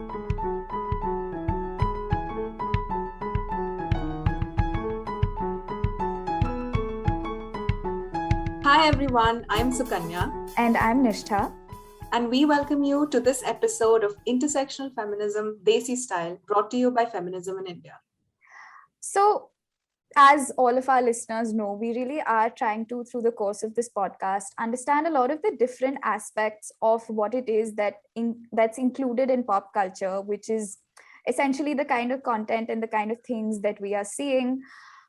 Hi everyone, I'm Sukanya. And I'm Nishtha. And we welcome you to this episode of Intersectional Feminism Desi Style, brought to you by Feminism in India. So, as all of our listeners know, we really are trying to, through the course of this podcast, understand a lot of the different aspects of what it is that's included in pop culture, which is essentially the kind of content and the kind of things that we are seeing.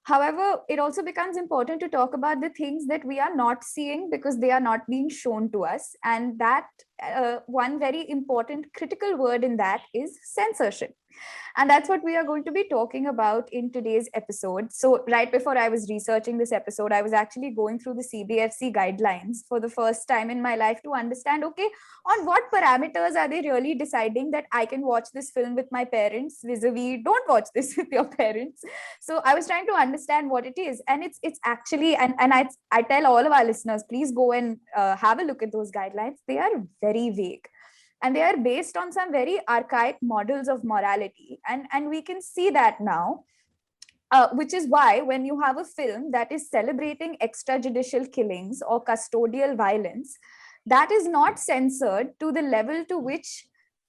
However, it also becomes important to talk about the things that we are not seeing because they are not being shown to us. And that one very important critical word in that is censorship. And that's what we are going to be talking about in today's episode. So, right before I was researching this episode, I was actually going through the CBFC guidelines for the first time in my life to understand, okay, on what parameters are they really deciding that I can watch this film with my parents vis-a-vis don't watch this with your parents. So I was trying to understand what it is. And it's actually, and I tell all of our listeners, please go and have a look at those guidelines. They are very vague and they are based on some very archaic models of morality, and we can see that now, which is why when you have a film that is celebrating extrajudicial killings or custodial violence, that is not censored to the level to which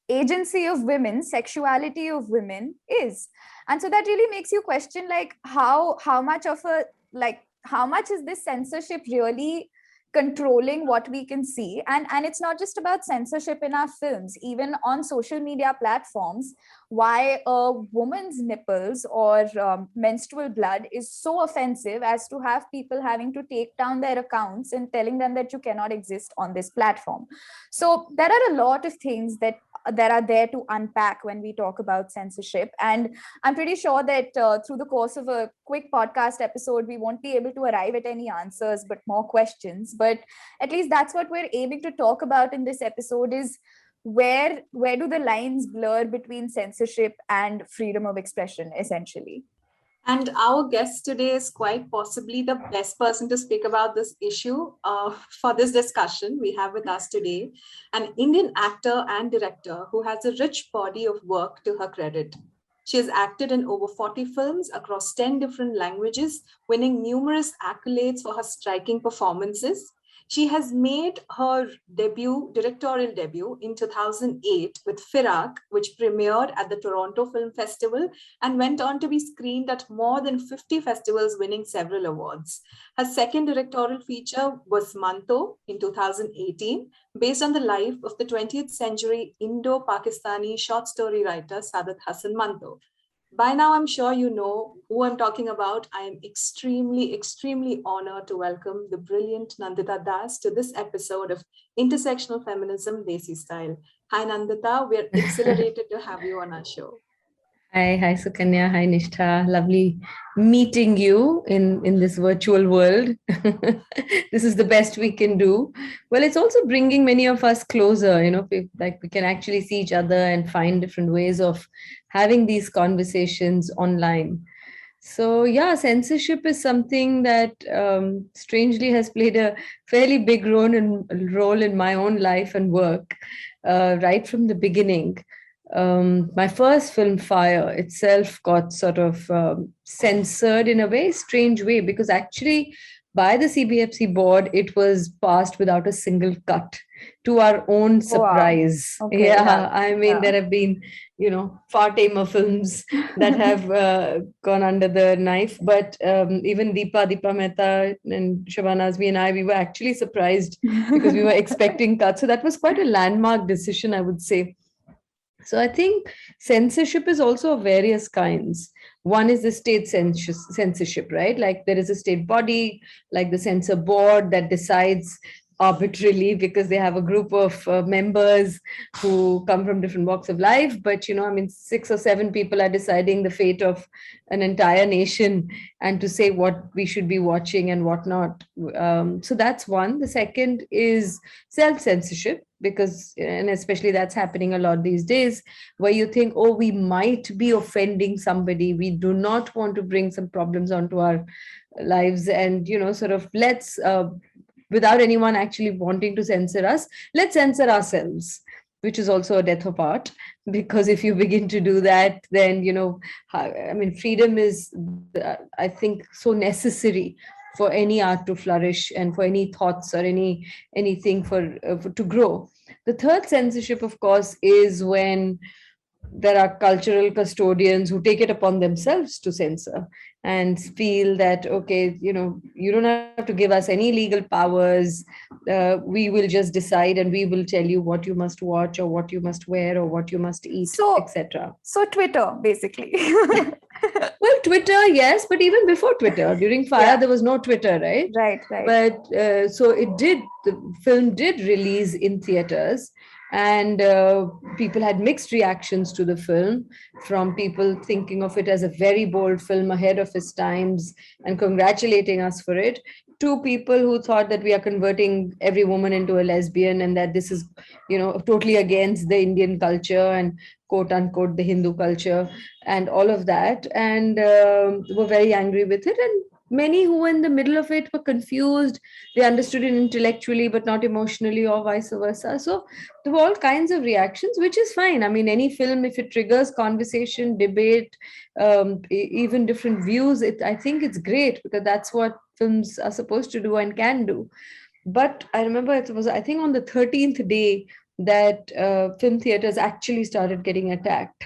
agency of women, sexuality of women is. And so that really makes you question, like, how much of a, like, how much is this censorship really controlling what we can see? And it's not just about censorship in our films, even on social media platforms. Why a woman's nipples or menstrual blood is so offensive as to have people having to take down their accounts and telling them that you cannot exist on this platform. So there are a lot of things that are there to unpack when we talk about censorship. And I'm pretty sure that through the course of a quick podcast episode, we won't be able to arrive at any answers, but more questions. But at least that's what we're aiming to talk about in this episode is where do the lines blur between censorship and freedom of expression, essentially. And our guest today is quite possibly the best person to speak about this issue. For this discussion, we have with us today an Indian actor and director who has a rich body of work to her credit. She has acted in over 40 films across 10 different languages, winning numerous accolades for her striking performances. She has made her directorial debut in 2008 with Firak, which premiered at the Toronto Film Festival and went on to be screened at more than 50 festivals, winning several awards. Her second directorial feature was Manto in 2018, based on the life of the 20th century Indo-Pakistani short story writer Sadat Hasan Manto. By now, I'm sure you know who I'm talking about. I am extremely, extremely honored to welcome the brilliant Nandita Das to this episode of Intersectional Feminism Desi Style. Hi, Nandita. We're exhilarated to have you on our show. Hi Sukanya, hi Nishtha. Lovely meeting you in this virtual world. This is the best we can do. Well, it's also bringing many of us closer. We can actually see each other and find different ways of having these conversations online. So yeah, censorship is something that strangely has played a fairly big role in my own life and work right from the beginning. My first film, Fire, itself got sort of censored in a very strange way because actually, by the CBFC board, it was passed without a single cut to our own surprise. Wow. Okay, yeah, I mean, there have been, far tamer films that have gone under the knife, but even Deepa Mehta and Shabana Azmi and I, we were actually surprised because we were expecting cuts. So that was quite a landmark decision, I would say. So I think censorship is also of various kinds. One is the state censorship, right? Like there is a state body, like the censor board that decides arbitrarily because they have a group of members who come from different walks of life. But, I mean, 6 or 7 people are deciding the fate of an entire nation and to say what we should be watching and what not. So that's one. The second is self-censorship, because, and especially that's happening a lot these days, where you think, oh, we might be offending somebody. We do not want to bring some problems onto our lives. And, sort of without anyone actually wanting to censor us, let's censor ourselves, which is also a death of art, because if you begin to do that, then, I mean, freedom is, I think, so necessary for any art to flourish and for any thoughts or anything to grow. The third censorship, of course, is when there are cultural custodians who take it upon themselves to censor and feel that, okay, you don't have to give us any legal powers. We will just decide and we will tell you what you must watch or what you must wear or what you must eat, etc. So Twitter, basically. Well, Twitter, yes, but even before Twitter, during Fire, there was no Twitter, right? Right. But so the film did release in theaters, and people had mixed reactions to the film, from people thinking of it as a very bold film ahead of its times and congratulating us for it, to people who thought that we are converting every woman into a lesbian and that this is, totally against the Indian culture and quote unquote the Hindu culture and all of that, and were very angry with it. And many who were in the middle of it were confused. They understood it intellectually but not emotionally, or vice versa. So there were all kinds of reactions, which is fine. I mean, any film, if it triggers conversation, debate, even different views, I think it's great, because that's what films are supposed to do and can do. But I remember it was, I think, on the 13th day that film theaters actually started getting attacked,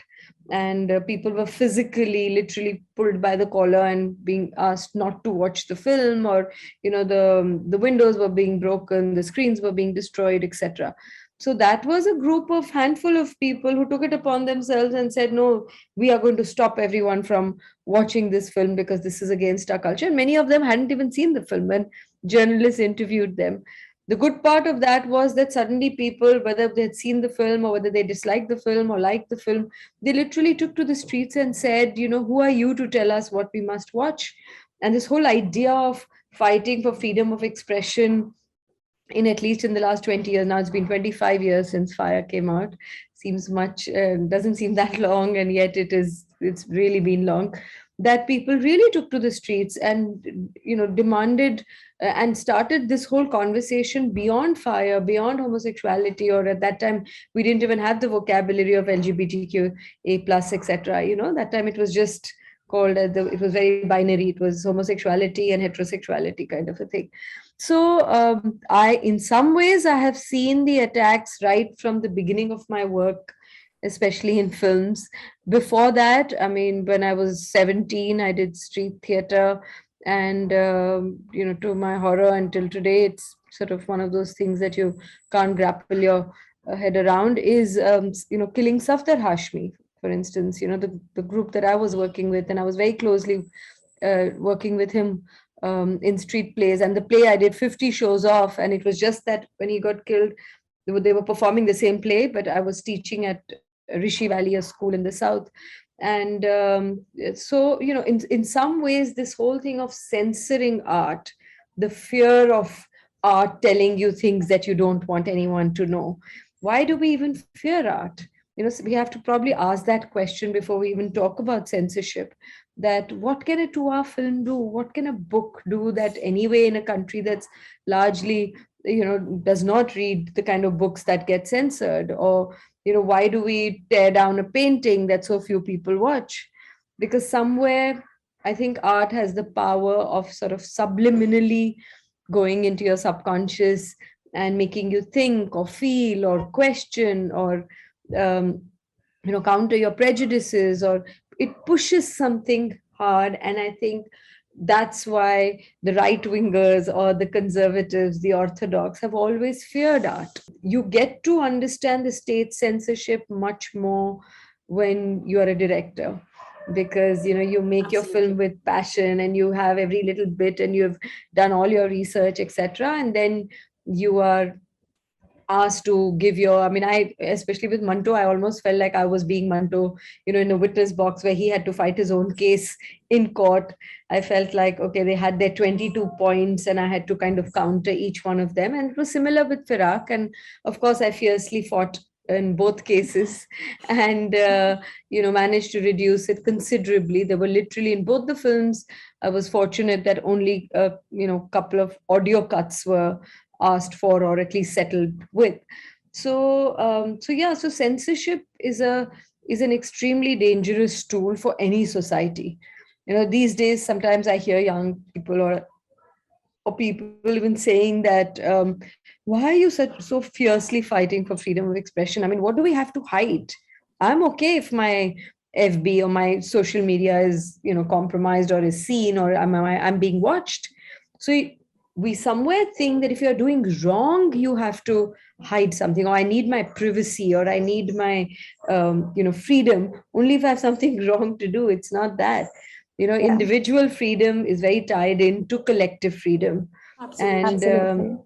and people were physically, literally pulled by the collar and being asked not to watch the film, or the windows were being broken, the screens were being destroyed, etc. So that was a group of handful of people who took it upon themselves and said, no, we are going to stop everyone from watching this film because this is against our culture. And many of them hadn't even seen the film when journalists interviewed them. The good part of that was that suddenly people, whether they had seen the film or whether they disliked the film or liked the film, they literally took to the streets and said, who are you to tell us what we must watch? And this whole idea of fighting for freedom of expression, in at least in the last 20 years, now it's been 25 years since Fire came out, seems much, doesn't seem that long, and yet it's really been long, that people really took to the streets and demanded and started this whole conversation beyond Fire, beyond homosexuality, or at that time we didn't even have the vocabulary of LGBTQA plus, etc. That time it was just called it was very binary. It was homosexuality and heterosexuality kind of a thing. So in some ways, I have seen the attacks right from the beginning of my work, especially in films. Before that, I mean, when I was 17, I did street theater, and to my horror, until today, it's sort of one of those things that you can't grapple your head around, is killing Safdar Hashmi, for instance. The group that I was working with, and I was very closely working with him in street plays, and the play I did 50 shows off, and it was just that when he got killed, they were performing the same play, but I was teaching at Rishi Valley, a school in the south. And so in some ways, this whole thing of censoring art, the fear of art telling you things that you don't want anyone to know, why do we even fear art? So we have to probably ask that question before we even talk about censorship, that what can a 2-hour film do? What can a book do that anyway, in a country that's largely, does not read the kind of books that get censored? Or, why do we tear down a painting that so few people watch? Because somewhere, I think art has the power of sort of subliminally going into your subconscious and making you think or feel or question, or counter your prejudices, or it pushes something hard. And I think that's why the right wingers or the conservatives, the orthodox, have always feared art. You get to understand the state censorship much more when you are a director, because you make your film with passion, and you have every little bit, and you've done all your research, etc., and then you are asked to give your, I mean, especially with Manto, I almost felt like I was being Manto, in a witness box where he had to fight his own case in court. I felt like, okay, they had their 22 points and I had to kind of counter each one of them. And it was similar with Firak. And of course, I fiercely fought in both cases, and managed to reduce it considerably. There were literally, in both the films, I was fortunate that only couple of audio cuts were asked for, or at least settled with. So censorship is an extremely dangerous tool for any society. These days, sometimes I hear young people or people even saying that, why are you so fiercely fighting for freedom of expression? I mean, what do we have to hide? I'm okay if my FB or my social media is compromised or is seen, or I'm being watched. So we somewhere think that if you're doing wrong, you have to hide something, or I need my privacy, or I need my freedom only if I have something wrong to do. It's not that. Yeah, Individual freedom is very tied into collective freedom. Absolutely. and absolutely.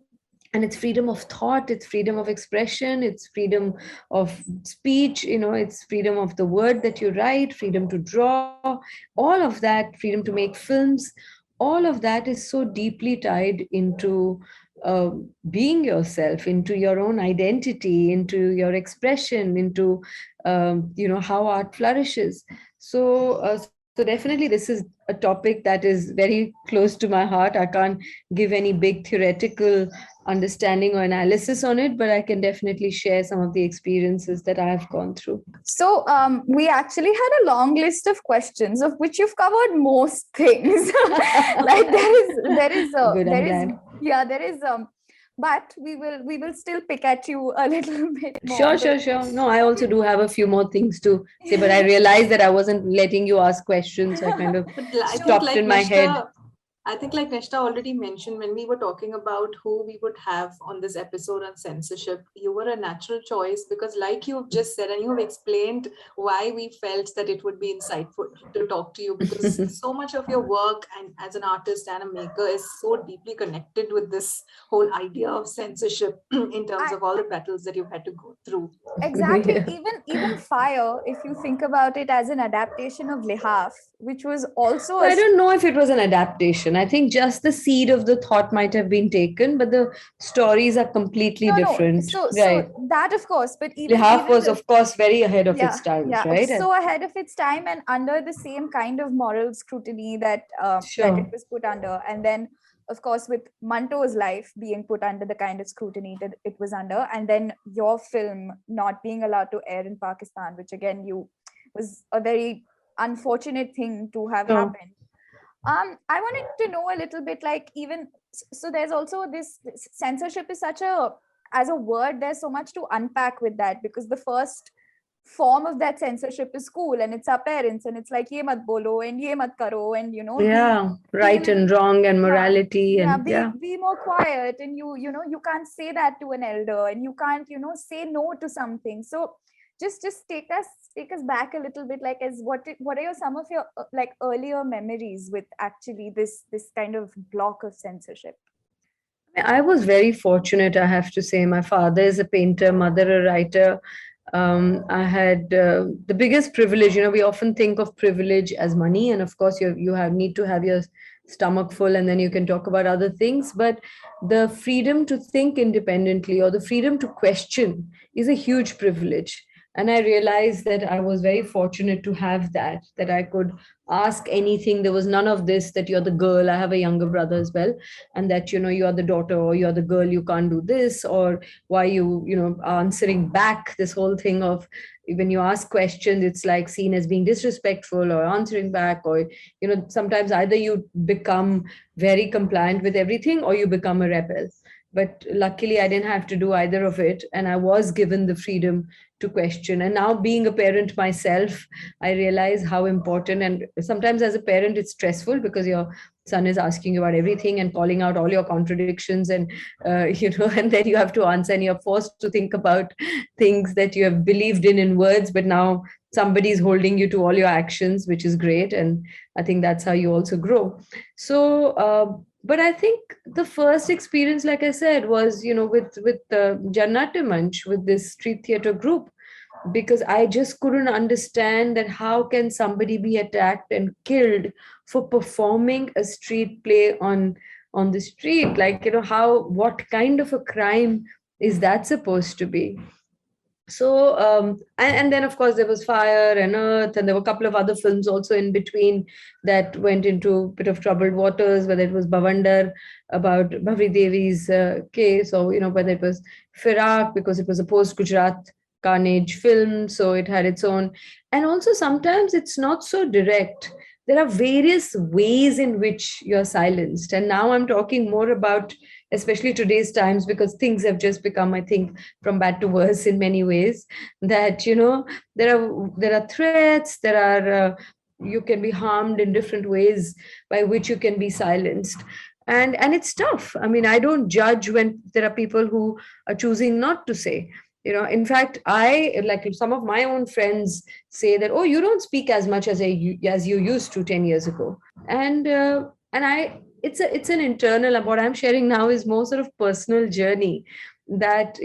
and it's freedom of thought, it's freedom of expression, it's freedom of speech, it's freedom of the word that you write, freedom to draw, all of that, freedom to make films. All of that is so deeply tied into being yourself, into your own identity, into your expression, into how art flourishes. So definitely this is a topic that is very close to my heart. I can't give any big theoretical understanding or analysis on it, but I can definitely share some of the experiences that I have gone through. So we actually had a long list of questions, of which you've covered most things. Like Good, I'm there is, glad. yeah, there is but we will still pick at you a little bit more. Sure, sure, sure. No, I also do have a few more things to say, but I realized that I wasn't letting you ask questions. So I kind of But I think stopped in my head. like Nishta already mentioned, when we were talking about who we would have on this episode on censorship, you were a natural choice because, like you've just said, and you have explained why we felt that it would be insightful to talk to you, because so much of your work and as an artist and a maker is so deeply connected with this whole idea of censorship in terms I, of all the battles that you've had to go through. exactly. Yeah. Even Fire, if you think about it as an adaptation of Lihaf, which was also I don't know if it was an adaptation. I think just the seed of the thought might have been taken, but the stories are completely no. different. So Right. that, of course, but The half even was, the, of course, very ahead of its yeah, times, yeah, right? so ahead of its time and under the same kind of moral scrutiny that it Sure. was put under. And then, of course, with Manto's life being put under the kind of scrutiny that it was under, and then your film not being allowed to air in Pakistan, which again you was a very unfortunate thing to have Sure. happened. I wanted to know a little bit, like, even so there's also this censorship is such a, as a word, there's so much to unpack with that, because the first form of that censorship is school, and it's our parents, and it's like ye mat bolo and ye mat karo, and Yeah. be a Right and little, wrong and yeah, morality. yeah, And yeah. be more quiet, and you can't say that to an elder, and you can't say no to something. So just take us back a little bit, like, as what are some of your like earlier memories with actually this kind of block of censorship? I was very fortunate, I have to say. My father is a painter, mother a writer. I had the biggest privilege. We often think of privilege as money, and of course, you have need to have your stomach full, and then you can talk about other things. But the freedom to think independently or the freedom to question is a huge privilege. And I realized that I was very fortunate to have that I could ask anything. There was none of this that you're the girl. I have a younger brother as well, and that you are the daughter or you're the girl, you can't do this, or why you are answering back. This whole thing of when you ask questions, it's like seen as being disrespectful or answering back, or sometimes either you become very compliant with everything or you become a rebel. But luckily I didn't have to do either of it, and I was given the freedom to question. And now, being a parent myself, I realize how important. And sometimes as a parent it's stressful because your son is asking you about everything and calling out all your contradictions, and and then you have to answer, and you're forced to think about things that you have believed in words, but now somebody is holding you to all your actions, which is great. And I think that's how you also grow. So but I think the first experience, like I said, was with Jannat Manch, with this street theater group, because I just couldn't understand that how can somebody be attacked and killed for performing a street play on the street. Like, how, what kind of a crime is that supposed to be? So and then of course there was Fire and Earth, and there were a couple of other films also in between that went into a bit of troubled waters, whether it was Bhavandar about Bhavri Devi's case, or whether it was Firak because it was a post Gujarat carnage film, so it had its own. And also sometimes it's not so direct. There are various ways in which you're silenced, and now I'm talking more about especially today's times, because things have just become, I think, from bad to worse in many ways. That there are threats, there are you can be harmed in different ways by which you can be silenced. And it's tough. I mean, I don't judge when there are people who are choosing not to say. In fact, I like some of my own friends say that, oh, you don't speak as much as you used to 10 years ago. And I it's an internal, what I'm sharing now is more sort of personal journey. That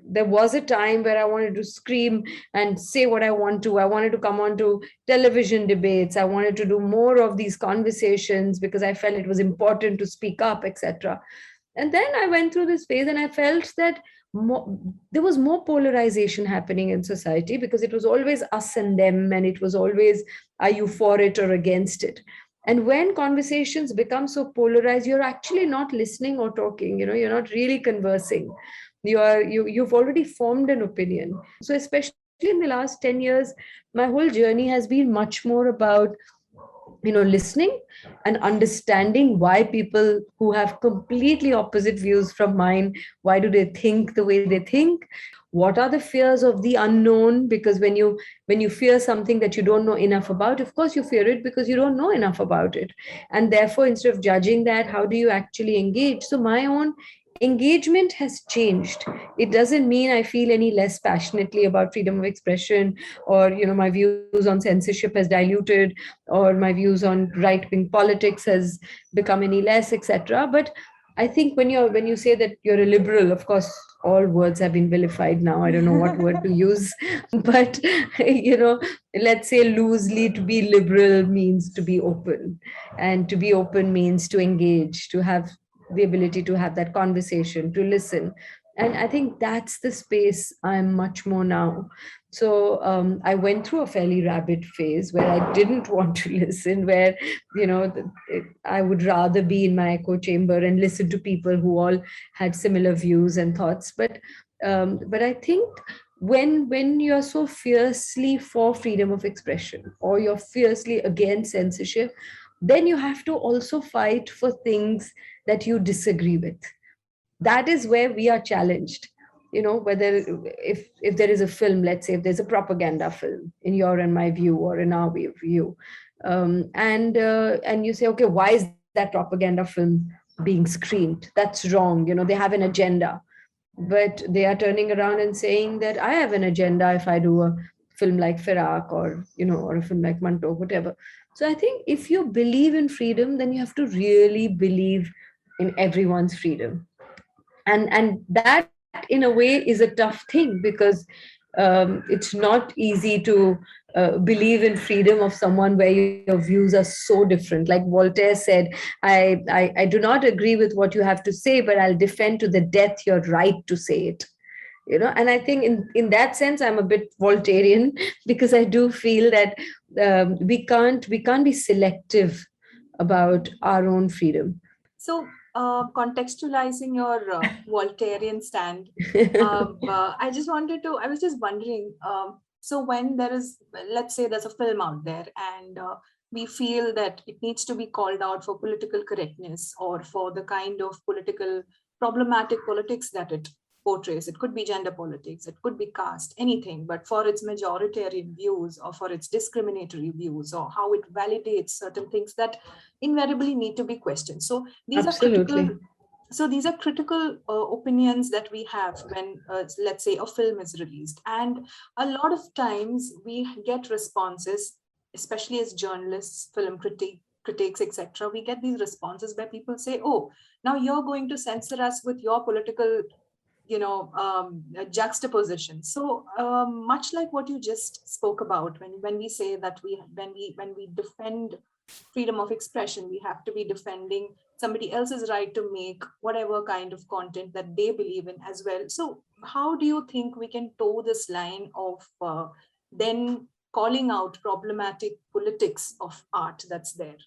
there was a time where I wanted to scream and say what I want to. I wanted to come on to television debates. I wanted to do more of these conversations because I felt it was important to speak up, etc. And then I went through this phase and I felt that there was more polarization happening in society, because it was always us and them, and it was always, are you for it or against it? And when conversations become so polarized, you're actually not listening or talking, you're not really conversing. You've already formed an opinion. So especially in the last 10 years, my whole journey has been much more about listening and understanding why people who have completely opposite views from mine, why do they think the way they think? What are the fears of the unknown? Because when you fear something that you don't know enough about, of course you fear it because you don't know enough about it. And therefore, instead of judging that, how do you actually engage? So my own engagement has changed. It doesn't mean I feel any less passionately about freedom of expression, or my views on censorship has diluted, or my views on right wing politics has become any less, etc. But I think when you say that you're a liberal, of course all words have been vilified now. I don't know what word to use. But let's say loosely, to be liberal means to be open, and to be open means to engage, to have the ability to have that conversation, to listen. And I think that's the space I'm much more now. So I went through a fairly rabid phase where I didn't want to listen, where I would rather be in my echo chamber and listen to people who all had similar views and thoughts. But I think when you're so fiercely for freedom of expression, or you're fiercely against censorship, then you have to also fight for things that you disagree with. That is where we are challenged. Whether if there is a film, let's say if there's a propaganda film in your and my view, or in our view, and you say, okay, why is that propaganda film being screened? That's wrong. They have an agenda. But they are turning around and saying that I have an agenda if I do a film like Firak, or a film like Manto, whatever. So I think if you believe in freedom, then you have to really believe in everyone's freedom. And that in a way is a tough thing, because it's not easy to believe in freedom of someone where your views are so different. Like Voltaire said, I do not agree with what you have to say, but I'll defend to the death your right to say it. And I think in that sense I'm a bit Voltairean, because I do feel that we can't be selective about our own freedom. So, contextualizing your Voltairean stand, I was just wondering, so when there is, let's say there's a film out there, and we feel that it needs to be called out for political correctness, or for the kind of problematic politics that it portrays. It could be gender politics, it could be caste, anything, but for its majoritarian views, or for its discriminatory views, or how it validates certain things that invariably need to be questioned. So these Absolutely. are critical. So these are critical opinions that we have when, let's say, a film is released, and a lot of times we get responses, especially as journalists, film critics, etc. We get these responses where people say, "Oh, now you're going to censor us with your political a juxtaposition. So much like what you just spoke about, when we say that when we defend freedom of expression, we have to be defending somebody else's right to make whatever kind of content that they believe in as well. So how do you think we can toe this line of then calling out problematic politics of art that's there,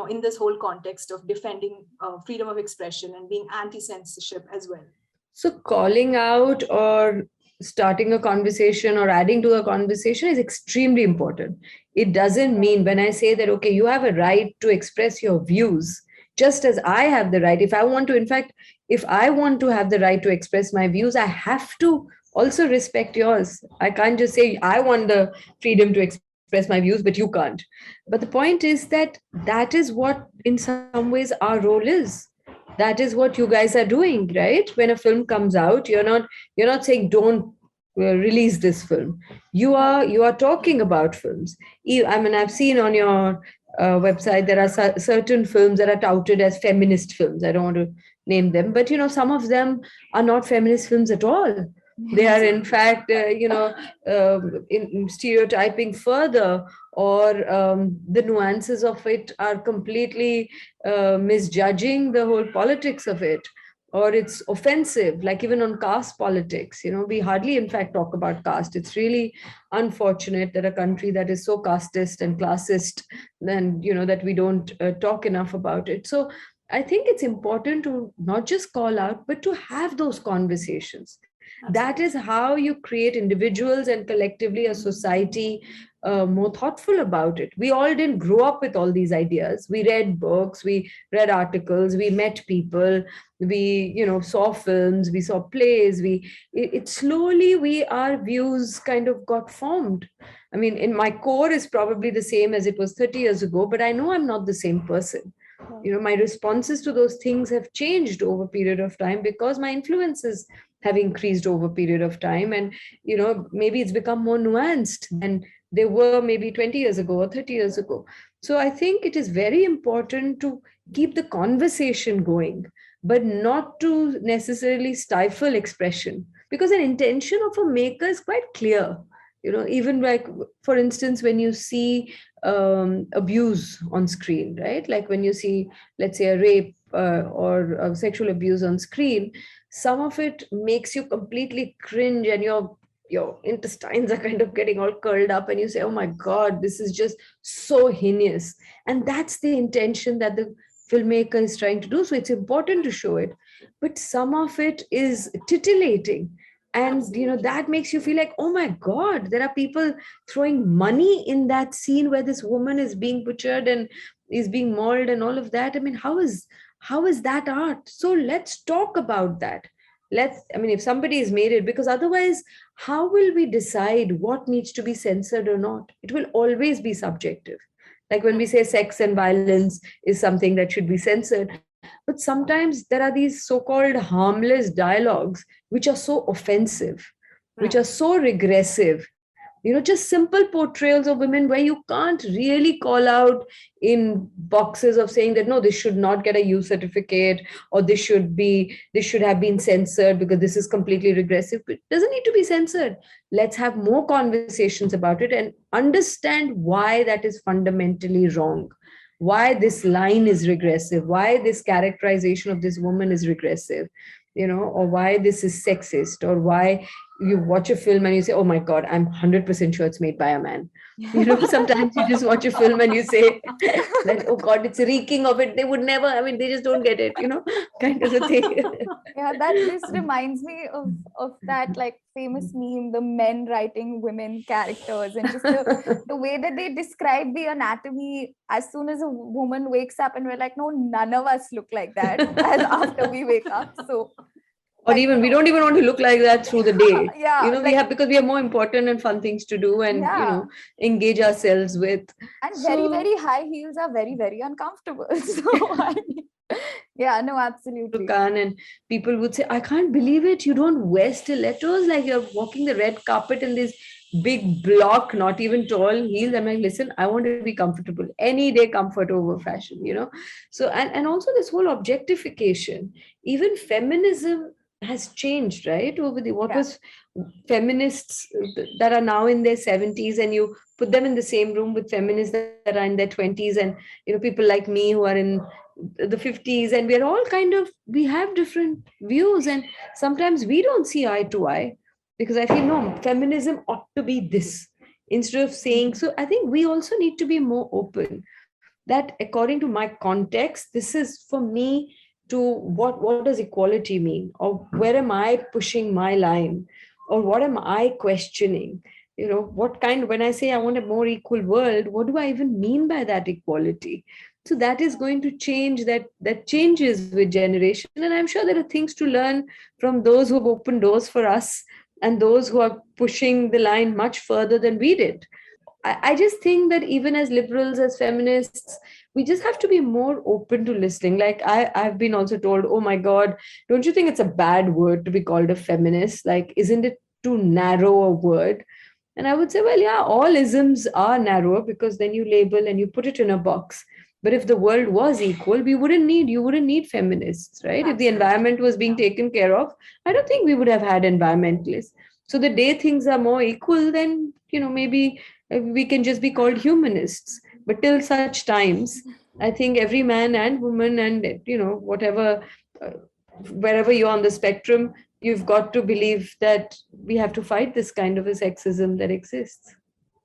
in this whole context of defending freedom of expression and being anti-censorship as well? So calling out or starting a conversation or adding to a conversation is extremely important. It doesn't mean when I say that, okay, you have a right to express your views, just as I have the right. If I want to, in fact, if I want to have the right to express my views, I have to also respect yours. I can't just say, I want the freedom to express my views, but you can't. But the point is that that is what, in some ways, our role is. That is what you guys are doing, right? When a film comes out, you're not saying don't release this film. You are talking about films. I mean, I've seen on your website there are certain films that are touted as feminist films. I don't want to name them, but some of them are not feminist films at all. They are in fact in stereotyping further, or the nuances of it are completely misjudging the whole politics of it, or it's offensive, like even on caste politics. We hardly in fact talk about caste. It's really unfortunate that a country that is so casteist and classist, then that we don't talk enough about it. So I think it's important to not just call out, but to have those conversations. That is how you create individuals and collectively a society more thoughtful about it. We all didn't grow up with all these ideas. We read books, we read articles, we met people, we saw films, we saw plays. It slowly our views kind of got formed. I mean, in my core is probably the same as it was 30 years ago, but I know I'm not the same person. My responses to those things have changed over a period of time because my influences have increased over a period of time, and maybe it's become more nuanced than they were maybe 20 years ago or 30 years ago. So I think it is very important to keep the conversation going, but not to necessarily stifle expression, because an intention of a maker is quite clear. Even like, for instance, when you see abuse on screen, right? Like when you see, let's say, a rape or a sexual abuse on screen, some of it makes you completely cringe, and your intestines are kind of getting all curled up, and you say, oh my God, this is just so heinous. And that's the intention that the filmmaker is trying to do. So it's important to show it, but some of it is titillating. And that makes you feel like, oh my God, there are people throwing money in that scene where this woman is being butchered and is being mauled and all of that. I mean, how is that art? So let's talk about that. If somebody has made it, because otherwise, how will we decide what needs to be censored or not? It will always be subjective. Like when we say sex and violence is something that should be censored, but sometimes there are these so-called harmless dialogues which are so offensive, which are so regressive. Just simple portrayals of women where you can't really call out in boxes of saying that, no, this should not get a U certificate, or this should have been censored because this is completely regressive. It doesn't need to be censored. Let's have more conversations about it and understand why that is fundamentally wrong. Why this line is regressive, why this characterization of this woman is regressive, or why this is sexist, or why you watch a film and you say, oh my God, I'm 100% sure it's made by a man. Sometimes you just watch a film and you say that, oh God, it's reeking of it. They would never, they just don't get it, kind of a thing. Yeah, that just reminds me of that like famous meme, the men writing women characters, and just the way that they describe the anatomy as soon as a woman wakes up, and we're like, no, none of us look like that as after we wake up. So or even we don't even want to look like that through the day. Yeah, because we have more important and fun things to do and engage ourselves with. And very, very high heels are very, very uncomfortable. So yeah, no, absolutely. And people would say, I can't believe it, you don't wear stilettos, like you're walking the red carpet in this big block, not even tall heels. I'm like, listen, I want to be comfortable. Any day comfort over fashion, So and also this whole objectification, even feminism has changed, right? Over the what Yeah. was feminists that are now in their 70s, and you put them in the same room with feminists that are in their 20s, and people like me who are in the 50s, and we're all kind of, we have different views, and sometimes we don't see eye to eye, because I feel no, feminism ought to be this, instead of saying. So I think we also need to be more open, that according to my context, this is for me to what does equality mean, or where am I pushing my line, or what am I questioning, what kind, when I say I want a more equal world, what do I even mean by that equality? So that is going to change, that changes with generation, and I'm sure there are things to learn from those who have opened doors for us, and those who are pushing the line much further than we did. I just think that even as liberals, as feminists, we just have to be more open to listening. Like I've been also told, oh my God, don't you think it's a bad word to be called a feminist? Like, isn't it too narrow a word? And I would say, well, yeah, all isms are narrower, because then you label and you put it in a box. But if the world was equal, you wouldn't need feminists, right? If the Absolutely. environment was being taken care of, I don't think we would have had environmentalists. So the day things are more equal, then, maybe we can just be called humanists. But till such times, I think every man and woman, and whatever, uh, wherever you're on the spectrum, you've got to believe that we have to fight this kind of a sexism that exists.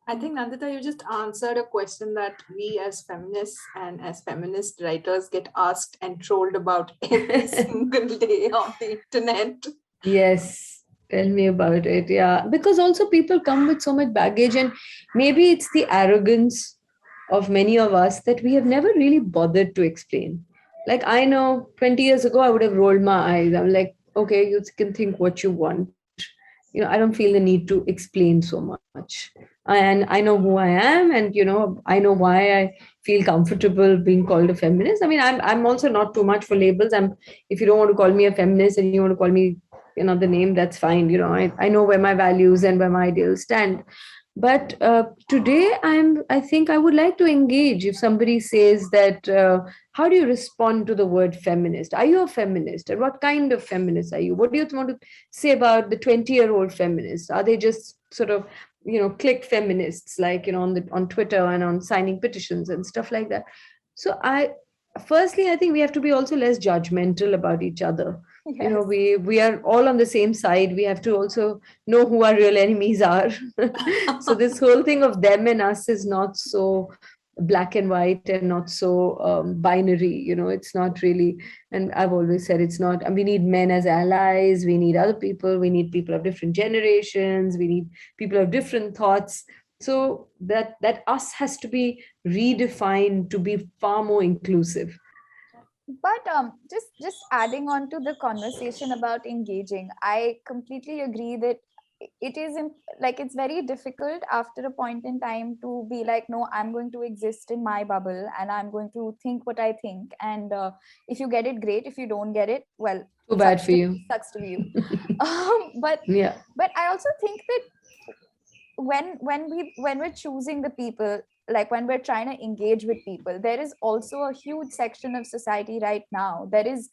I think, Nandita, you just answered a question that we as feminists and as feminist writers get asked and trolled about every single day on the internet. Yes, tell me about it. Yeah, because also people come with so much baggage, and maybe it's the arrogance of many of us that we have never really bothered to explain. Like, I know 20 years ago, I would have rolled my eyes. I'm like, okay, you can think what you want. I don't feel the need to explain so much. And I know who I am, and I know why I feel comfortable being called a feminist. I mean, I'm also not too much for labels. If you don't want to call me a feminist and you want to call me another name, that's fine. I know where my values and where my ideals stand. But today, I think I would like to engage. If somebody says that, how do you respond to the word feminist? Are you a feminist, and what kind of feminist are you? What do you want to say about the 20-year-old feminists? Are they just sort of click feminists, like on Twitter and on signing petitions and stuff like that? So I think we have to be also less judgmental about each other. Yes. We are all on the same side. We have to also know who our real enemies are. So this whole thing of them and us is not so black and white, and not so binary. It's not really. And I've always said, it's not. And we need men as allies, we need other people, we need people of different generations, we need people of different thoughts. So that us has to be redefined to be far more inclusive. But just adding on to the conversation about engaging, I completely agree that it is like it's very difficult after a point in time to be like, no, I'm going to exist in my bubble and I'm going to think what I think, and if you get it, great. If you don't get it, well, Too bad for you. sucks to you. But Yeah. but I also think that when we're choosing the people, like when we're trying to engage with people, there is also a huge section of society right now that is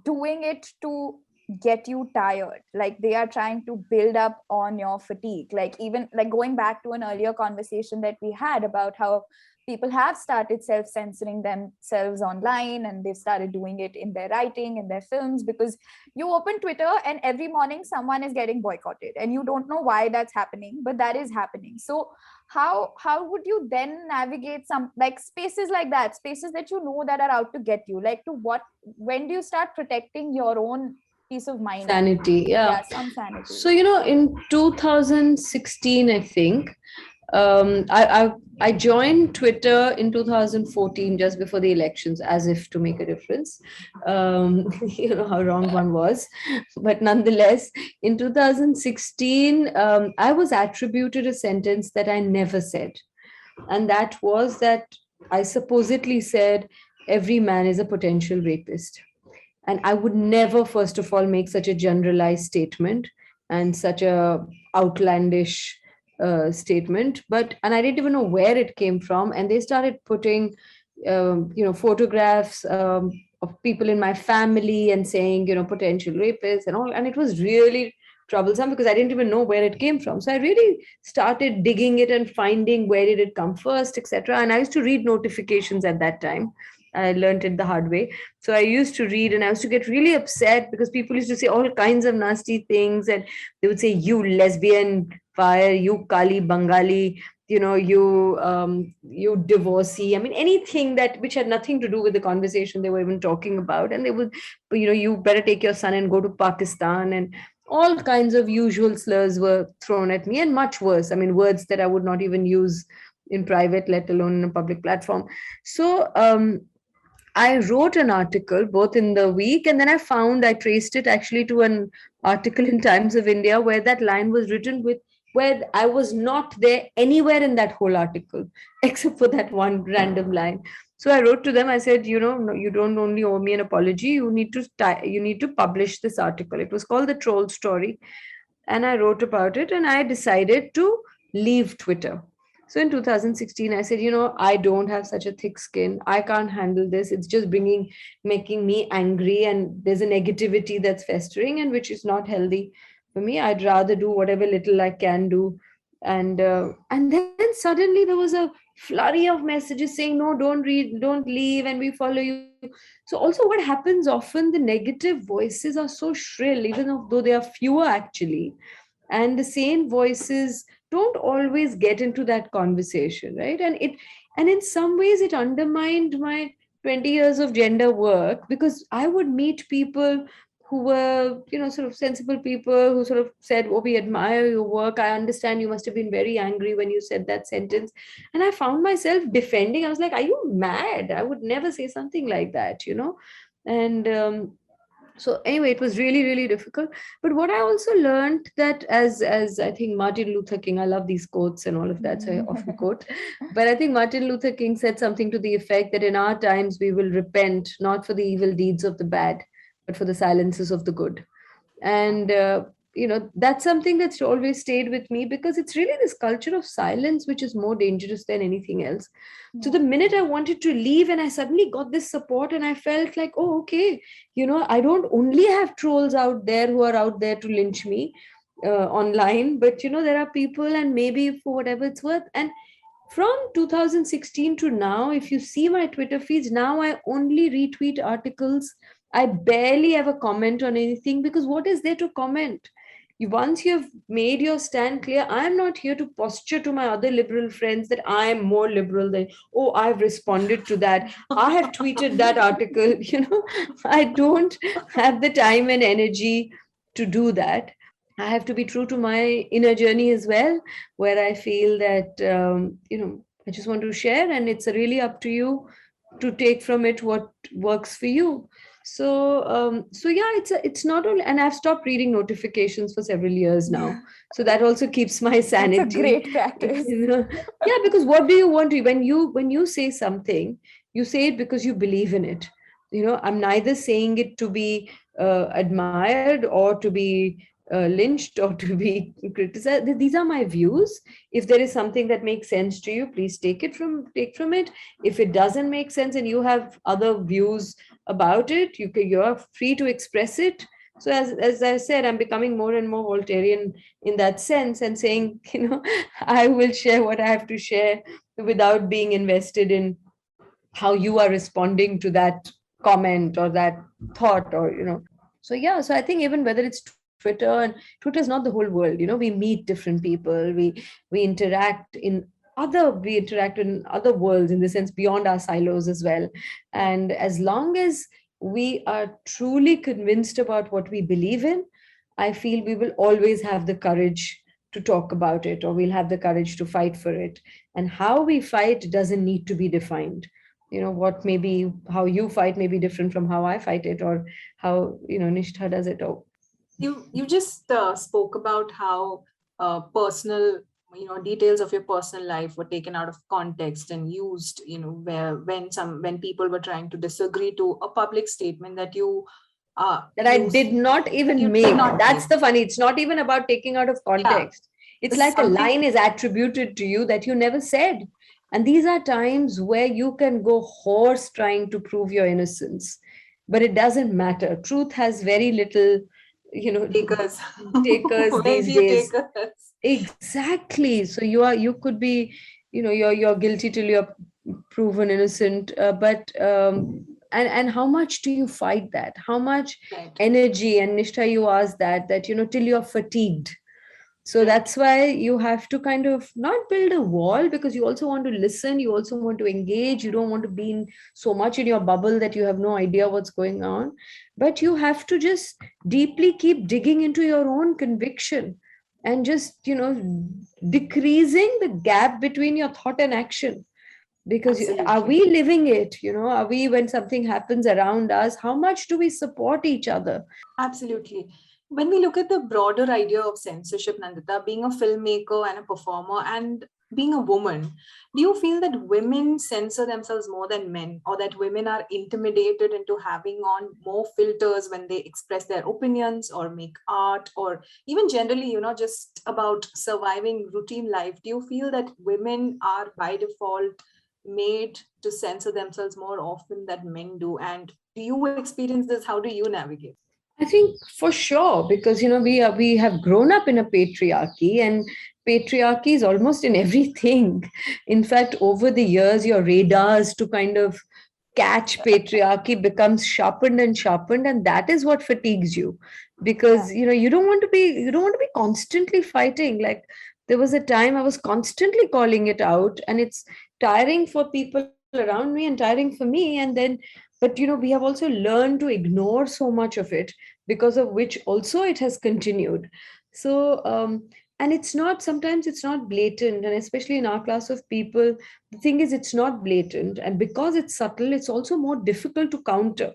doing it to get you tired. Like they are trying to build up on your fatigue. Like even like going back to an earlier conversation that we had about how people have started self-censoring themselves online, and they've started doing it in their writing, in their films, because you open Twitter and every morning someone is getting boycotted and you don't know why that's happening, but that is happening. So how would you then navigate some like spaces like that, spaces that you know that are out to get you? Like to what, when do you start protecting your own peace of mind? Sanity. Yeah. Some sanity. So in 2016, I think, I joined Twitter in 2014, just before the elections, as if to make a difference. You know how wrong one was, but nonetheless, in 2016, I was attributed a sentence that I never said, and that was that I supposedly said every man is a potential rapist. And I would never, first of all, make such a generalized statement and such a outlandish statement. And I didn't even know where it came from. And they started putting, photographs. of people in my family and saying, potential rapists and all. And it was really troublesome because I didn't even know where it came from. So I really started digging it and finding where did it come first, etc. And I used to read notifications at that time. I learned it the hard way. So I used to read and I used to get really upset because people used to say all kinds of nasty things. And they would say, you lesbian fire, you Kali Bengali, you divorcee. I mean, anything which had nothing to do with the conversation they were even talking about. And they would, you better take your son and go to Pakistan, and all kinds of usual slurs were thrown at me, and much worse. I mean, words that I would not even use in private, let alone in a public platform. So I wrote an article both in the Week, and then I traced it actually to an article in Times of India where that line was written with, where I was not there anywhere in that whole article except for that one random line. So I wrote to them. I said, no, you don't only owe me an apology. You need to publish this article. It was called The Troll Story, and I wrote about it. And I decided to leave Twitter. So in 2016, I said, I don't have such a thick skin. I can't handle this. It's just making me angry, and there's a negativity that's festering, and which is not healthy for me. I'd rather do whatever little I can do. And then suddenly there was a flurry of messages saying, no, don't read, don't leave, and we follow you. So also what happens often, the negative voices are so shrill, even though they are fewer actually. And the sane voices don't always get into that conversation, right? And in some ways it undermined my 20 years of gender work, because I would meet people who were, sort of sensible people who sort of said, oh, we admire your work. I understand you must have been very angry when you said that sentence. And I found myself defending. I was like, are you mad? I would never say something like that, And so anyway, it was really, really difficult. But what I also learned, that as I think Martin Luther King, I love these quotes and all of that, so I often quote, but I think Martin Luther King said something to the effect that in our times we will repent not for the evil deeds of the bad, but for the silences of the good. And that's something that's always stayed with me, because it's really this culture of silence which is more dangerous than anything else. So the minute I wanted to leave, and I suddenly got this support, and I felt like, oh, okay, I don't only have trolls out there who are out there to lynch me online, but there are people, and maybe for whatever it's worth. And from 2016 to now, if you see my Twitter feeds now, I only retweet articles. I barely ever comment on anything, because what is there to comment? Once you've made your stand clear, I'm not here to posture to my other liberal friends that I'm more liberal than, oh, I've responded to that, I have tweeted that article. I don't have the time and energy to do that. I have to be true to my inner journey as well, where I feel that, I just want to share, and it's really up to you to take from it what works for you. So yeah, it's not only, and I've stopped reading notifications for several years now, so that also keeps my sanity. That's a great practice. Yeah, because what do you want to, when you say something, you say it because you believe in it. I'm neither saying it to be admired or to be lynched or to be criticized. These are my views. If there is something that makes sense to you, please take from it. If it doesn't make sense and you have other views about it, you're free to express it. So as I said, I'm becoming more and more Voltairean in that sense, and saying, I will share what I have to share without being invested in how you are responding to that comment or that thought, or so yeah. So I think even whether it's Twitter, and Twitter is not the whole world. We meet different people. We interact in other worlds, in the sense beyond our silos as well. And as long as we are truly convinced about what we believe in, I feel we will always have the courage to talk about it, or we'll have the courage to fight for it. And how we fight doesn't need to be defined. What maybe how you fight may be different from how I fight it, or how Nishtha does it. Or you just spoke about how personal details of your personal life were taken out of context and used when people were trying to disagree to a public statement that you that I did not even make. That's the funny. It's not even about taking out of context. Yeah. It's like a line is attributed to you that you never said. And these are times where you can go hoarse trying to prove your innocence. but it doesn't matter. Truth has very little, Takers. takers Very these few days. takers. Exactly. So you could be, you're guilty till you're proven innocent. But and how much do you fight that? How much Right. energy, and Nishtha, you asked that till you're fatigued. So Right. that's why you have to kind of not build a wall, because you also want to listen, you also want to engage, you don't want to be in so much in your bubble that you have no idea what's going on. But you have to just deeply keep digging into your own conviction, and just decreasing the gap between your thought and action. Because are Absolutely. we living it? Are we, when something happens around us, how much do we support each other? Absolutely. When we look at the broader idea of censorship, Nandita, being a filmmaker and a performer and being a woman, do you feel that women censor themselves more than men, or that women are intimidated into having on more filters when they express their opinions or make art, or even generally, just about surviving routine life? Do you feel that women are by default made to censor themselves more often than men do? And do you experience this? How do you navigate? I think for sure, because we have grown up in a patriarchy, and patriarchy is almost in everything. In fact, over the years, your radars to kind of catch patriarchy becomes sharpened and sharpened, and that is what fatigues you, Yeah. because you don't want to be constantly fighting. Like, there was a time I was constantly calling it out, and it's tiring for people around me and tiring for me. And then, but we have also learned to ignore so much of it, because of which also it has continued. So and it's not, sometimes it's not blatant, and especially in our class of people, the thing is, it's not blatant, and because it's subtle, it's also more difficult to counter.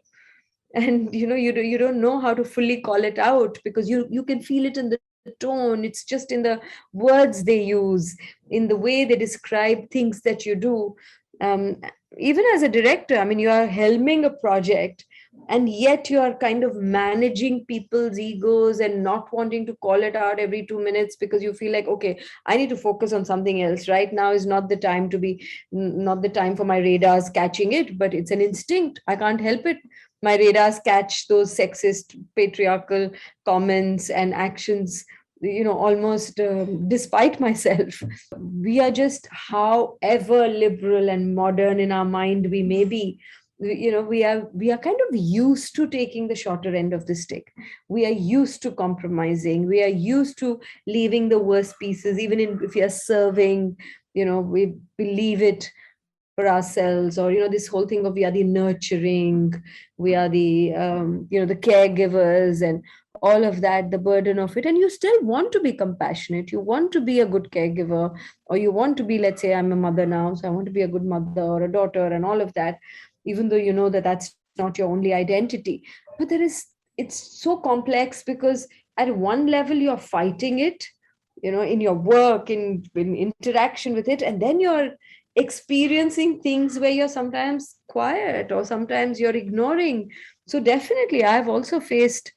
And you don't know how to fully call it out, because you can feel it in the tone, it's just in the words they use, in the way they describe things that you do. um, Even as a director, I mean, you are helming a project, and yet you are kind of managing people's egos and not wanting to call it out every 2 minutes, because you feel like, okay, I need to focus on something else. Right now is not the time to be, not the time for my radars catching it, but it's an instinct, I can't help it. My radars catch those sexist, patriarchal comments and actions, almost despite myself. We are just, however liberal and modern in our mind we may be, we are kind of used to taking the shorter end of the stick. We are used to compromising, we are used to leaving the worst pieces, even if we are serving. We leave it for ourselves, or this whole thing of we are the nurturing, we are the caregivers, and all of that, the burden of it. And you still want to be compassionate, you want to be a good caregiver, or you want to be, let's say, I'm a mother now, so I want to be a good mother or a daughter and all of that, even though you know that that's not your only identity. But it's so complex, because at one level you're fighting it, in your work, in interaction with it, and then you're experiencing things where you're sometimes quiet, or sometimes you're ignoring. So definitely I've also faced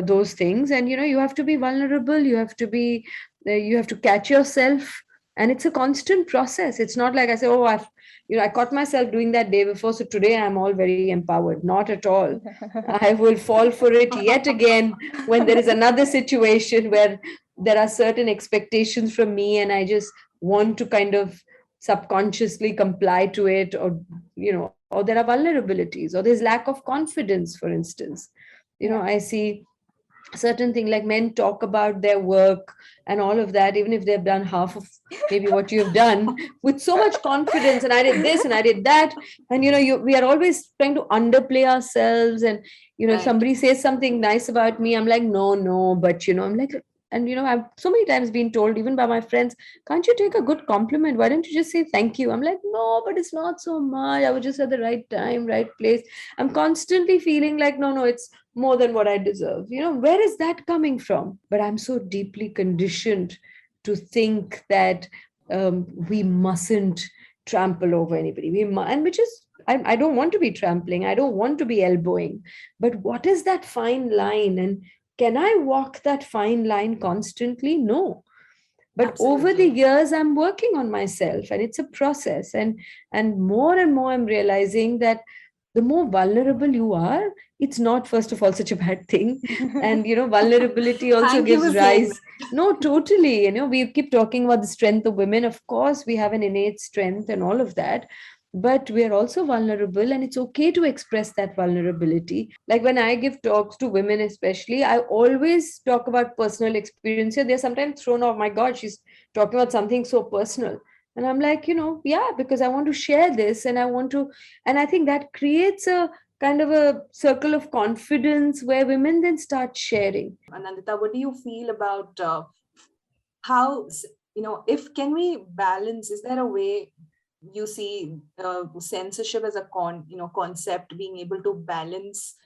those things, and you have to be vulnerable, you have to catch yourself, and it's a constant process. It's not like I say, oh, I caught myself doing that day before, so today I'm all very empowered. Not at all. I will fall for it yet again when there is another situation where there are certain expectations from me, and I just want to kind of subconsciously comply to it, or there are vulnerabilities, or there's lack of confidence, for instance. Yeah. I see certain thing, like men talk about their work and all of that, even if they've done half of maybe what you have done, with so much confidence, and I did this and I did that. And we are always trying to underplay ourselves. And if Right. somebody says something nice about me, I'm like, no, no, but I'm like, and I've so many times been told, even by my friends, can't you take a good compliment? Why don't you just say thank you? I'm like, no, but it's not so much, I was just at the right time, right place. I'm constantly feeling like, no, no, it's more than what I deserve. Where is that coming from? But I'm so deeply conditioned to think that we mustn't trample over anybody. And which is, I don't want to be trampling. I don't want to be elbowing. But what is that fine line? And can I walk that fine line constantly? No. But over the Absolutely. years, I'm working on myself, and it's a process. And more I'm realizing that the more vulnerable you are, it's not, first of all, such a bad thing. And, vulnerability also Thank you gives for saying rise. No, totally. We keep talking about the strength of women. Of course, we have an innate strength and all of that. But we are also vulnerable, and it's okay to express that vulnerability. Like when I give talks to women, especially, I always talk about personal experience. They're sometimes thrown off. My God, she's talking about something so personal. And I'm like, yeah, because I want to share this, and I want to, and I think that creates a kind of a circle of confidence where women then start sharing. Anandita, what do you feel about how, if can we balance, is there a way you see censorship as a concept being able to balance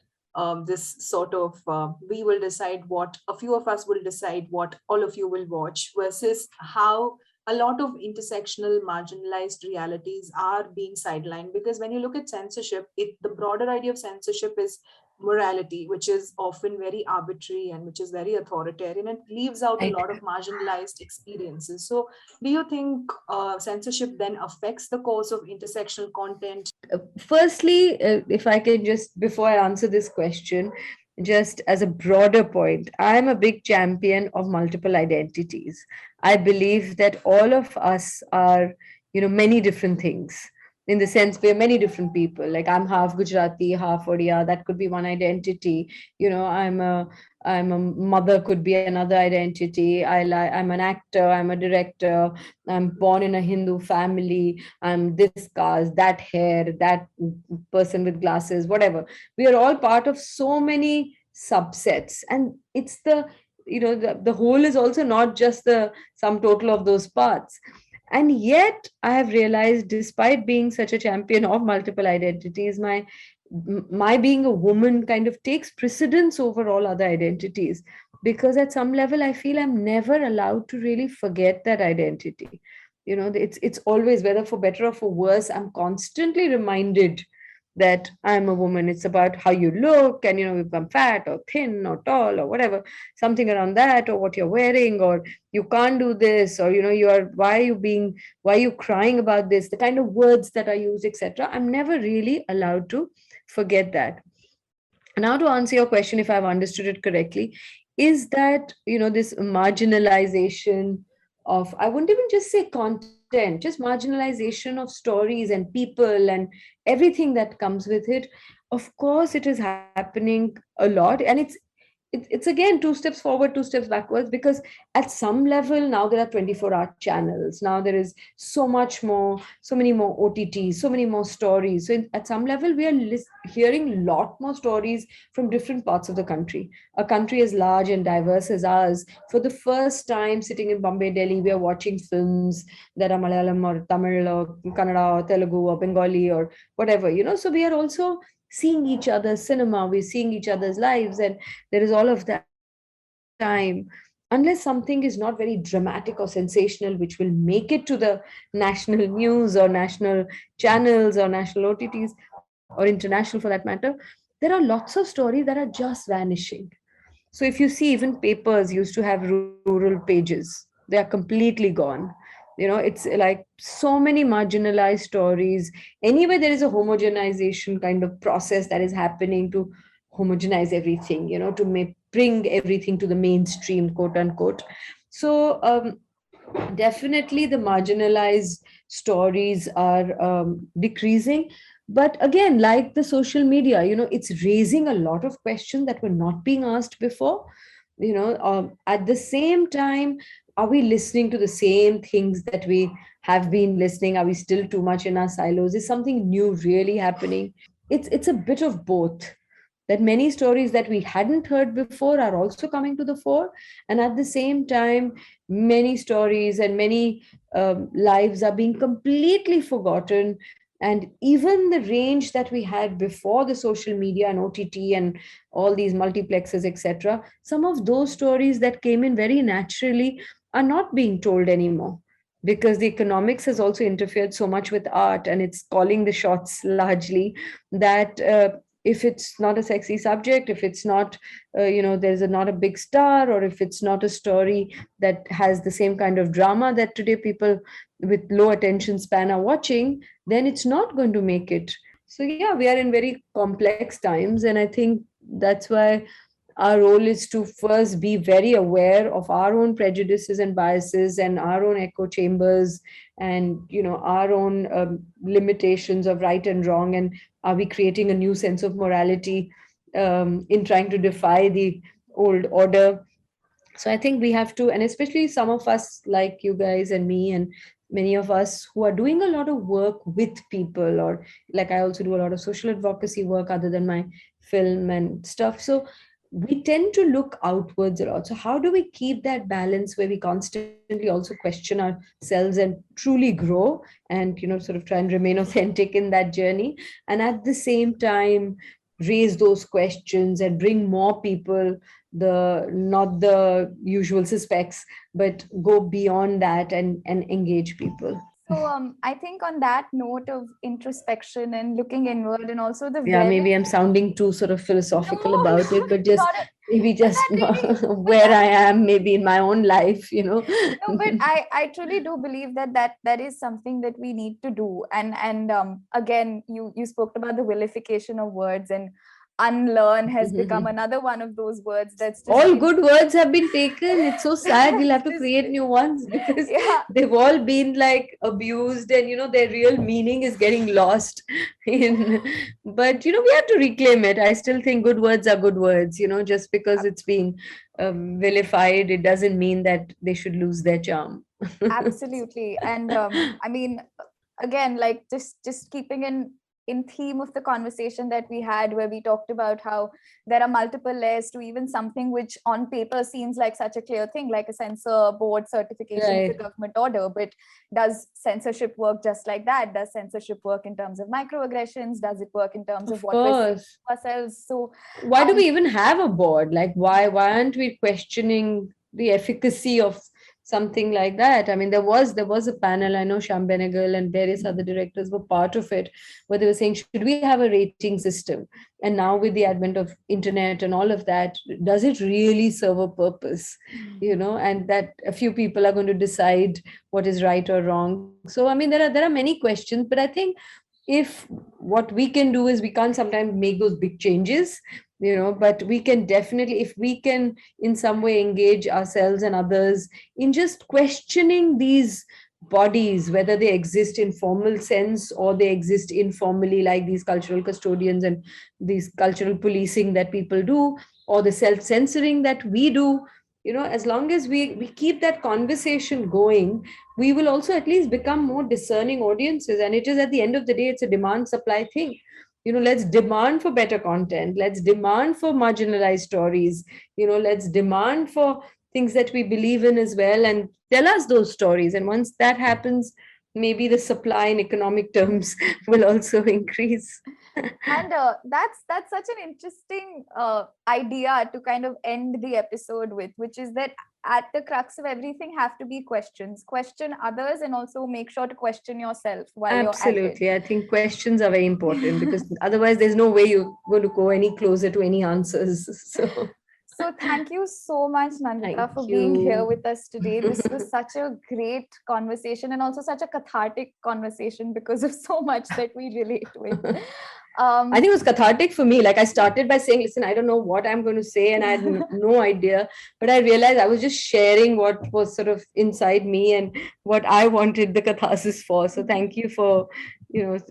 this sort of we will decide what, a few of us will decide what all of you will watch, versus how a lot of intersectional marginalized realities are being sidelined? Because when you look at censorship, the broader idea of censorship is morality, which is often very arbitrary and which is very authoritarian, and leaves out a lot of marginalized experiences. So do you think censorship then affects the course of intersectional content? Firstly, if I can just, before I answer this question, just as a broader point, I'm a big champion of multiple identities. I believe that all of us are, many different things, in the sense we're many different people. Like I'm half Gujarati, half Odia. That could be one identity. I'm a mother, could be another identity. I'm an actor, I'm a director, I'm born in a Hindu family, I'm this caste, that hair, that person with glasses, whatever. We are all part of so many subsets, and it's the whole is also not just the sum total of those parts. And yet I have realized, despite being such a champion of multiple identities, my being a woman kind of takes precedence over all other identities, because at some level I feel I'm never allowed to really forget that identity. It's always, whether for better or for worse, I'm constantly reminded that I'm a woman. It's about how you look, and if I'm fat or thin or tall or whatever, something around that, or what you're wearing, or you can't do this, or why are you crying about this, the kind of words that are used, etc. I'm never really allowed to forget that. Now, to answer your question, if I've understood it correctly, is that this marginalization of, I wouldn't even just say content, just marginalization of stories and people and everything that comes with it. Of course it is happening a lot, and it's again two steps forward, two steps backwards, because at some level now there are 24-hour channels. Now there is so many more OTTs, so many more stories. So at some level we are hearing a lot more stories from different parts of the country. A country as large and diverse as ours, for the first time, sitting in Bombay, Delhi, we are watching films that are Malayalam or Tamil or Kannada or Telugu or Bengali or whatever. So we are also seeing each other's cinema, we're seeing each other's lives, and there is all of that. Time, unless something is not very dramatic or sensational, which will make it to the national news or national channels or national OTTs or international for that matter, there are lots of stories that are just vanishing. So if you see, even papers used to have rural pages, they are completely gone. It's like so many marginalized stories. Anyway, there is a homogenization kind of process that is happening to homogenize everything, to bring everything to the mainstream, quote unquote. So definitely the marginalized stories are decreasing. But again, like the social media, it's raising a lot of questions that were not being asked before. At the same time, are we listening to the same things that we have been listening? Are we still too much in our silos? Is something new really happening? It's a bit of both, that many stories that we hadn't heard before are also coming to the fore, and at the same time many stories and many lives are being completely forgotten. And even the range that we had before the social media and OTT and all these multiplexes, etc., some of those stories that came in very naturally are not being told anymore, because the economics has also interfered so much with art, and it's calling the shots largely, that if it's not a sexy subject, if it's not, there's not a big star, or if it's not a story that has the same kind of drama that today people with low attention span are watching, then it's not going to make it. So yeah, we are in very complex times, and I think that's why our role is to first be very aware of our own prejudices and biases and our own echo chambers, and our own limitations of right and wrong, and are we creating a new sense of morality in trying to defy the old order. So I think we have to, and especially some of us like you guys and me and many of us who are doing a lot of work with people, or like I also do a lot of social advocacy work other than my film and stuff. So we tend to look outwards a lot. So how do we keep that balance where we constantly also question ourselves and truly grow, and sort of try and remain authentic in that journey, and at the same time raise those questions and bring more people, the not the usual suspects, but go beyond that and engage people. So I think on that note of introspection and looking inward, and also the Yeah, maybe I'm sounding too sort of philosophical about it, but just maybe just where I am, maybe in my own life, No, but I truly do believe that is something that we need to do. And again, you spoke about the vilification of words, and unlearn has become another one of those words that's just all good words have been taken. It's so sad. We'll have to create new ones because they've all been like abused, and their real meaning is getting lost in. But we have to reclaim it. I still think good words are good words. Just because it's been vilified, it doesn't mean that they should lose their charm. Absolutely. And I mean, again, like just keeping in theme of the conversation that we had, where we talked about how there are multiple layers to even something which on paper seems like such a clear thing, like a censor board certification, Right. is a government order. But does censorship work just like that? Does censorship work in terms of microaggressions? Does it work in terms of what we're saying to ourselves? So why do we even have a board? Like, why aren't we questioning the efficacy of something like that? I mean, there was a panel. I know Shyam Benegal and various other directors were part of it, where they were saying, should we have a rating system? And now with the advent of internet and all of that, does it really serve a purpose? And that a few people are going to decide what is right or wrong. So I mean, there are many questions, but I think if what we can do is, we can't sometimes make those big changes, but we can definitely, if we can in some way engage ourselves and others in just questioning these bodies, whether they exist in formal sense or they exist informally, like these cultural custodians and these cultural policing that people do, or the self-censoring that we do, as long as we keep that conversation going, we will also at least become more discerning audiences. And it is, at the end of the day, it's a demand supply thing. Let's demand for better content, let's demand for marginalized stories, let's demand for things that we believe in as well, and tell us those stories. And once that happens, maybe the supply in economic terms will also increase. And that's such an interesting idea to kind of end the episode with, which is that at the crux of everything have to be questions. Question others, and also make sure to question yourself while Absolutely. you're I think questions are very important, because otherwise there's no way you're going to go any closer to any answers. So thank you so much, Nandita, for being here with us today. This was such a great conversation, and also such a cathartic conversation because of so much that we relate with. I think it was cathartic for me. Like, I started by saying, listen, I don't know what I'm going to say, and I had no idea, but I realized I was just sharing what was sort of inside me and what I wanted the catharsis for. So thank you for,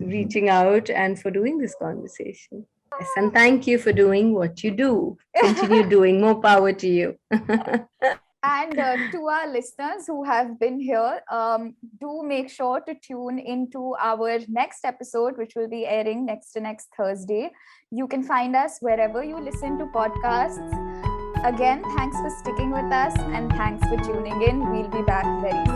reaching out and for doing this conversation. Yes, and thank you for doing what you do. Continue doing. More power to you. And to our listeners who have been here, do make sure to tune into our next episode, which will be airing next to next Thursday. You can find us wherever you listen to podcasts. Again, thanks for sticking with us, and thanks for tuning in. We'll be back very soon.